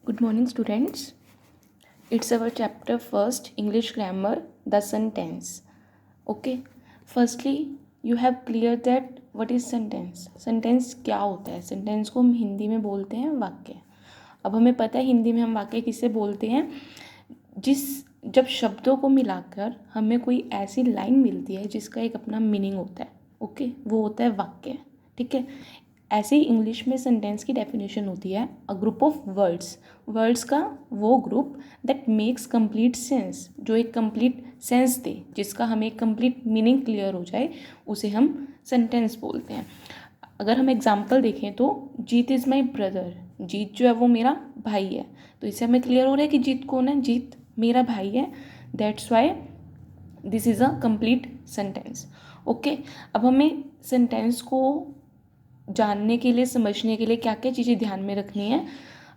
Good morning, students. It's our chapter first, English grammar, the sentence. Okay. Firstly, you have cleared that what is sentence. Sentence क्या होता है? Sentence को हम हिंदी में बोलते हैं वाक्य. अब हमें पता है हिंदी में हम वाक्य किसे बोलते हैं, जब शब्दों को मिलाकर हमें कोई ऐसी लाइन मिलती है जिसका एक अपना मीनिंग होता है. ओके, वो होता है वाक्य. ठीक है. ऐसे ही इंग्लिश में सेंटेंस की डेफिनेशन होती है अ ग्रुप ऑफ वर्ड्स का वो group that makes complete sense, जो एक कंप्लीट सेंस दे, जिसका हमें एक कंप्लीट मीनिंग क्लियर हो जाए, उसे हम सेंटेंस बोलते हैं. अगर हम एग्जाम्पल देखें तो जीत इज़ माई ब्रदर, जीत जो है वो मेरा भाई है. तो इससे हमें क्लियर हो रहा है कि जीत कौन है, जीत मेरा भाई है. That's why this is a complete sentence. Okay. अब हमें सेंटेंस को जानने के लिए, समझने के लिए क्या क्या चीज़ें ध्यान में रखनी है.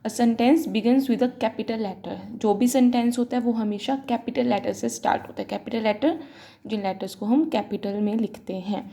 A sentence begins with a capital letter. जो भी सेंटेंस होता है वो हमेशा कैपिटल लेटर से स्टार्ट होता है. कैपिटल लेटर, जिन लेटर्स को हम कैपिटल में लिखते हैं.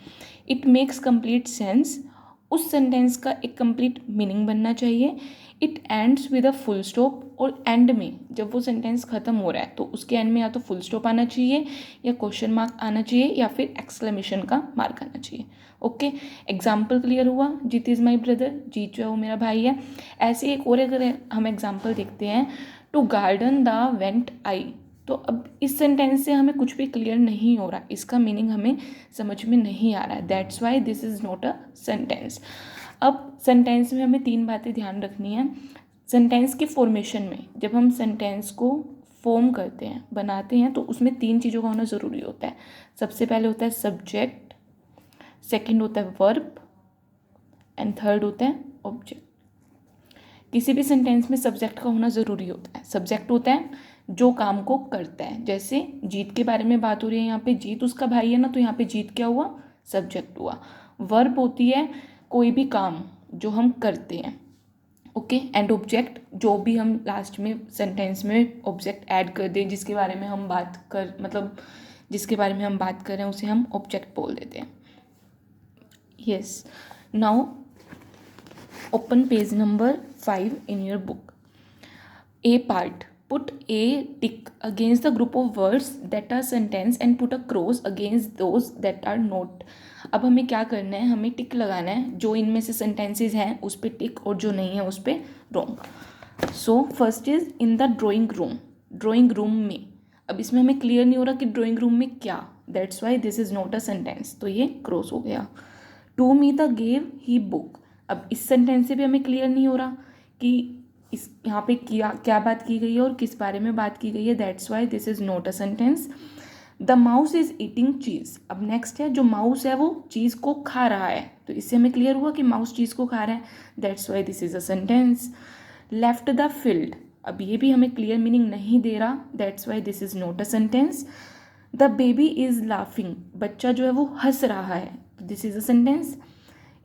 It makes complete sense. उस सेंटेंस का एक कंप्लीट मीनिंग बनना चाहिए. It ends with a full stop. और एंड में जब वो सेंटेंस ख़त्म हो रहा है तो उसके एंड में या तो फुल स्टॉप आना चाहिए, या क्वेश्चन मार्क आना चाहिए, या फिर एक्सक्लेमेशन का मार्क आना चाहिए. ओके. एग्जाम्पल क्लियर हुआ. जीत इज़ माई ब्रदर, जीत जो है वो मेरा भाई है. ऐसे एक और अगर हम एग्जाम्पल देखते हैं, to garden the went I. तो अब इस सेंटेंस से हमें कुछ भी क्लियर नहीं हो रहा, इसका मीनिंग हमें समझ में नहीं आ रहा है. That's why this is not a sentence. अब सेंटेंस में हमें 3 बातें ध्यान रखनी है. सेंटेंस के फॉर्मेशन में जब हम सेंटेंस को फॉर्म करते हैं, बनाते हैं, तो उसमें 3 चीज़ों का होना ज़रूरी होता है. सबसे पहले होता है सब्जेक्ट, सेकंड होता है वर्ब, एंड थर्ड होता है ऑब्जेक्ट. किसी भी सेंटेंस में सब्जेक्ट का होना ज़रूरी होता है. सब्जेक्ट होता है जो काम को करता है. जैसे जीत के बारे में बात हो रही है यहाँ पे, जीत उसका भाई है ना, तो यहाँ पे जीत क्या हुआ, सब्जेक्ट हुआ. वर्ब होती है कोई भी काम जो हम करते हैं. ओके. एंड ऑब्जेक्ट, जो भी हम लास्ट में सेंटेंस में ऑब्जेक्ट ऐड कर दें, जिसके बारे में हम बात कर जिसके बारे में हम बात कर रहे हैं उसे हम ऑब्जेक्ट बोल देते हैं. Yes. Now open page number 5 in your book. A part. Put a tick against the group of words that are sentence and put a cross against those that are not. अब हमें क्या करना है, हमें टिक लगाना है. जो इनमें से सेंटेंसेज हैं उस पर टिक, और जो नहीं है उस पर wrong. So first is in the drawing room. Drawing room में. अब इसमें हमें क्लियर नहीं हो रहा कि ड्राइंग रूम में क्या. That's why this is not a sentence. तो ये क्रॉस हो गया. To me the gave he book. अब इस सेंटेंस से भी हमें क्लियर नहीं हो रहा कि इस यहाँ पे क्या बात की गई है और किस बारे में बात की गई है. That's why this is not a sentence. The mouse is eating cheese. अब नेक्स्ट है, जो माउस है वो चीज़ को खा रहा है, तो इससे हमें क्लियर हुआ कि माउस चीज़ को खा रहा है. That's why this is a sentence. Left the field. अब ये भी हमें क्लियर मीनिंग नहीं दे रहा. That's why this is not a sentence. The baby is laughing. बच्चा जो है वो हंस रहा है. This is a sentence.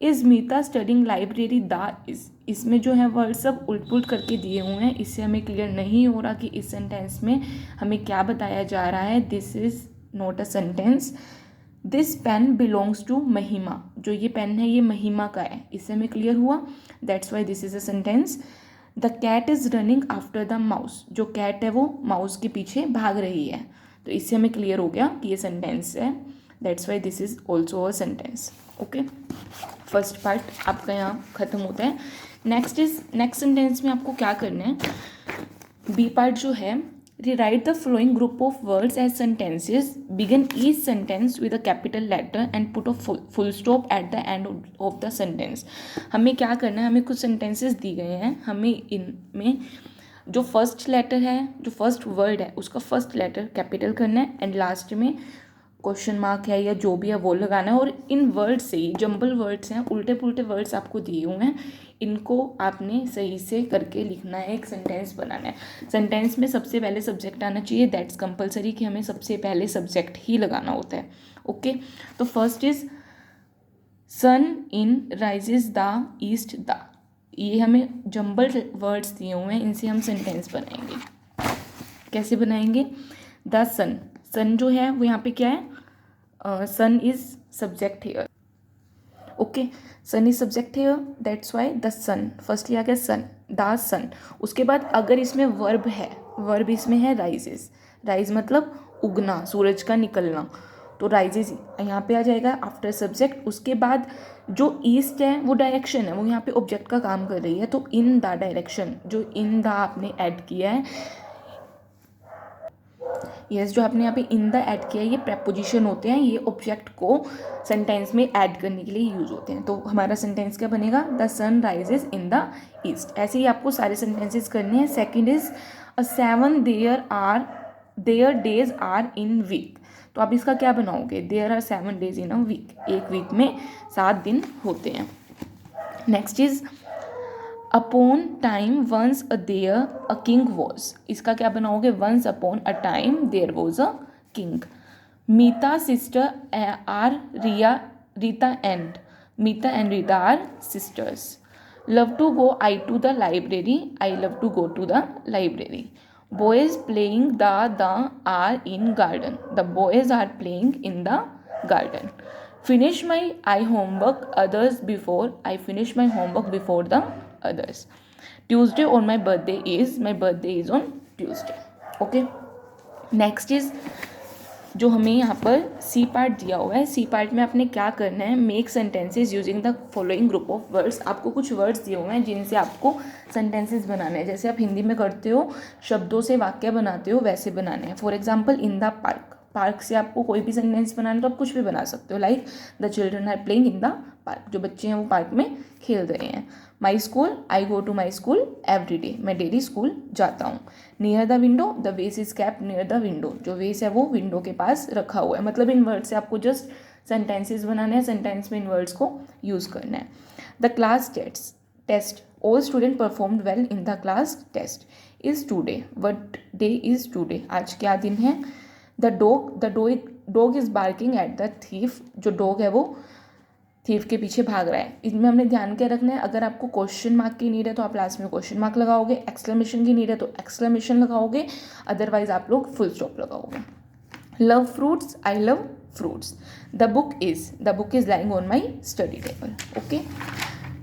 Is Meeta studying library the is. इसमें जो है वर्ड सब उल्ट पुल्ट करके दिए हुए हैं, इससे हमें क्लियर नहीं हो रहा कि इस सेंटेंस में हमें क्या बताया जा रहा है. This is not a sentence. This pen belongs to Mahima. जो ये पेन है ये महिमा का है, इससे हमें क्लियर हुआ. That's why this is a sentence. The cat is running after the mouse. जो कैट है वो माउस के पीछे भाग रही है, तो इससे हमें क्लियर हो गया कि ये सेंटेंस है. That's why this is also a sentence. Okay. First part आपका यहाँ ख़त्म होता है. नेक्स्ट सेंटेंस में आपको क्या करना है, बी पार्ट जो है, rewrite the flowing group of words as sentences. Begin each sentence with a capital letter and put a full stop at the end of the sentence. हमें क्या करना है, हमें कुछ sentences दी गए हैं, हमें इनमें जो फर्स्ट लेटर है, जो फर्स्ट वर्ड है, उसका फर्स्ट लेटर कैपिटल करना है, एंड लास्ट में क्वेश्चन मार्क है या जो भी है वो लगाना है. और इन वर्ड्स से ही, जंबल वर्ड्स हैं, उल्टे पुल्टे वर्ड्स आपको दिए हुए हैं, इनको आपने सही से करके लिखना है, एक सेंटेंस बनाना है. सेंटेंस में सबसे पहले सब्जेक्ट आना चाहिए. दैट्स कंपलसरी कि हमें सबसे पहले सब्जेक्ट ही लगाना होता है. ओके. तो first is sun in rises the east the. ये हमें जंबल वर्ड्स दिए हुए हैं, इनसे हम सेंटेंस बनाएंगे. कैसे बनाएंगे. द सन. सन जो है वो यहाँ पे क्या है, sun is subject here. Okay. Sun is subject है, that's why the sun, firstly आ गया सन, द सन। उसके बाद अगर इसमें वर्ब है, वर्ब इसमें है राइजेस, राइज मतलब उगना, सूरज का निकलना, तो राइजेस यहाँ पे आ जाएगा आफ्टर सब्जेक्ट। उसके बाद जो ईस्ट है वो डायरेक्शन है, वो यहाँ पे ऑब्जेक्ट का काम कर रही है, तो इन द डायरेक्शन, जो इन द आपने ऐड किया है, यस जो आपने यहाँ पे इन द ऐड किया है, ये प्रेपोजिशन होते हैं, ये ऑब्जेक्ट को सेंटेंस में ऐड करने के लिए यूज होते हैं। तो हमारा सेंटेंस क्या बनेगा, the sun rises in the east. ऐसे ही आपको सारे सेंटेंसेस करने हैं। Second is a 7 there days are in week. तो आप इसका क्या बनाओगे, there are 7 days in a week, एक वीक में 7 दिन होते हैं। Next is upon time once a there a king was. इसका क्या बनाओगे, once upon a time there was a king. Meeta sister are Rita and Rita are sisters. Love to go I to the library, I love to go to the library. Boys playing the are in garden, the boys are playing in the garden. Finish my homework others before, I finish my homework before the others. Tuesday on my birthday is on Tuesday. Okay, next is जो हमें यहाँ पर C part दिया हुआ है। C part में आपने क्या करना है, make sentences using the following group of words. आपको कुछ वर्ड्स दिए हुए हैं जिनसे आपको सेंटेंसेज बनाने हैं, जैसे आप हिंदी में करते हो शब्दों से वाक्य बनाते हो, वैसे बनाने हैं। For example in the park, park से आपको कोई भी सेंटेंस बनाना है तो आप कुछ भी बना सकते हो, like the children are playing in the park, जो बच्चे हैं वो पार्क में खेल रहे हैं। My school, I go to my school every day, मैं डेली स्कूल जाता हूँ। Near the window, the vase is kept near the window, जो वेस है वो विंडो के पास रखा हुआ है। मतलब इन वर्ड से आपको जस्ट सेंटेंसेस बनाने हैं, सेंटेंस में इन वर्ड्स को यूज़ करना है। The class test all student performed well in the class test. Is today, what day is today, आज क्या दिन है। The dog is barking at the thief, जो डॉग है वो थीफ के पीछे भाग रहा है। इसमें हमने ध्यान क्या रखना है, अगर आपको क्वेश्चन मार्क की नीड है तो आप लास्ट में क्वेश्चन मार्क लगाओगे, एक्सक्लेमेशन की नीड है तो एक्सक्लेमेशन लगाओगे, अदरवाइज आप लोग फुल स्टॉप लगाओगे। Love fruits, I love fruits. The book is lying on my study table. Okay,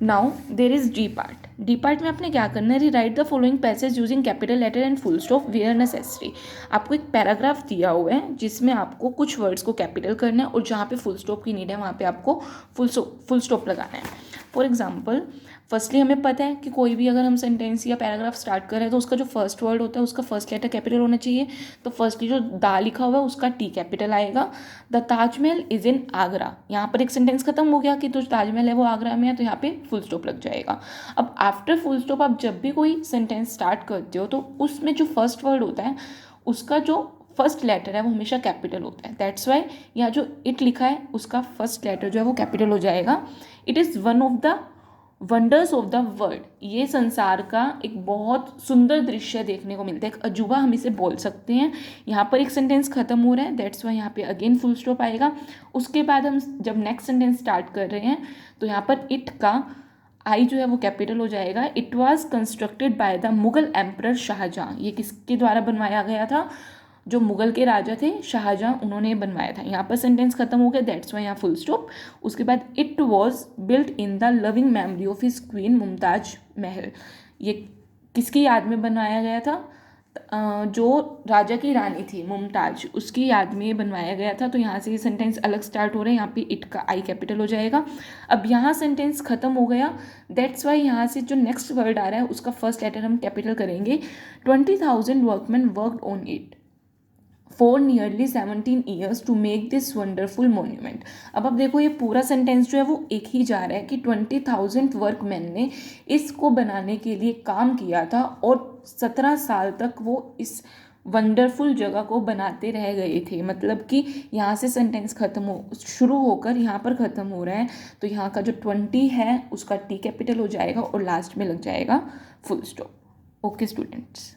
now there is D part. D part में आपने क्या करना है, rewrite the following passage using capital letter and full stop where necessary. आपको एक paragraph दिया हुआ है जिसमें आपको कुछ वर्ड्स को कैपिटल करना है और जहाँ पे फुल स्टॉप की नीड है वहाँ पे आपको फुल स्टॉप लगाना है। फॉर एग्जाम्पल, फर्स्टली हमें पता है कि कोई भी अगर हम सेंटेंस या पैराग्राफ स्टार्ट कर रहे हैं तो उसका जो फर्स्ट वर्ड होता है उसका फर्स्ट लेटर कैपिटल होना चाहिए। तो फर्स्टली जो दा लिखा हुआ है उसका टी कैपिटल आएगा। The Taj Mahal is in Agra, यहाँ पर एक सेंटेंस खत्म हो गया कि जो ताजमहल है वो आगरा में है, तो यहाँ पे फुल स्टॉप लग जाएगा। अब आफ्टर फुल स्टॉप आप जब भी कोई सेंटेंस स्टार्ट करते हो तो उसमें जो फर्स्ट वर्ड होता है उसका जो फर्स्ट लेटर है वो हमेशा कैपिटल होता है। दैट्स वाई यहाँ जो इट लिखा है उसका फर्स्ट लेटर जो है वो कैपिटल हो जाएगा। It is one of the wonders of the world, ये संसार का एक बहुत सुंदर दृश्य देखने को मिलता है, एक अजूबा हम इसे बोल सकते हैं। यहाँ पर एक सेंटेंस खत्म हो रहा है, दैट्स वाई यहाँ पे अगेन फुल स्टॉप आएगा। उसके बाद हम जब नेक्स्ट सेंटेंस स्टार्ट कर रहे हैं तो यहाँ पर इट का आई जो है वो कैपिटल हो जाएगा। It was constructed by the Mughal emperor Shah Jahan, ये किसके द्वारा बनवाया गया था, जो मुगल के राजा थे शाहजहाँ, उन्होंने बनवाया था। यहाँ पर सेंटेंस खत्म हो गया, दैट्स वाई यहाँ फुल स्टॉप। उसके बाद it was built in the loving memory of his queen Mumtaz Mahal, ये किसकी याद में बनवाया गया था, जो राजा की रानी थी मुमताज, उसकी याद में बनवाया गया था। तो यहाँ से ये सेंटेंस अलग स्टार्ट हो रहा है, यहाँ पे इट का आई कैपिटल हो जाएगा। अब यहाँ सेंटेंस खत्म हो गया, दैट्स वाई यहाँ से जो नेक्स्ट वर्ड आ रहा है उसका फर्स्ट लेटर हम कैपिटल करेंगे। 20,000 workman worked on it for nearly 17 years to make this wonderful monument. अब आप देखो ये पूरा सेंटेंस जो है वो एक ही जा रहा है कि 20,000 वर्कमैन ने इसको बनाने के लिए काम किया था और 17 साल तक वो इस वंडरफुल जगह को बनाते रह गए थे। मतलब कि यहाँ से सेंटेंस शुरू होकर यहाँ पर ख़त्म हो रहा है, तो यहाँ का जो 20 है उसका टी कैपिटल हो जाएगा और लास्ट में लग जाएगा फुल स्टॉप। Okay students.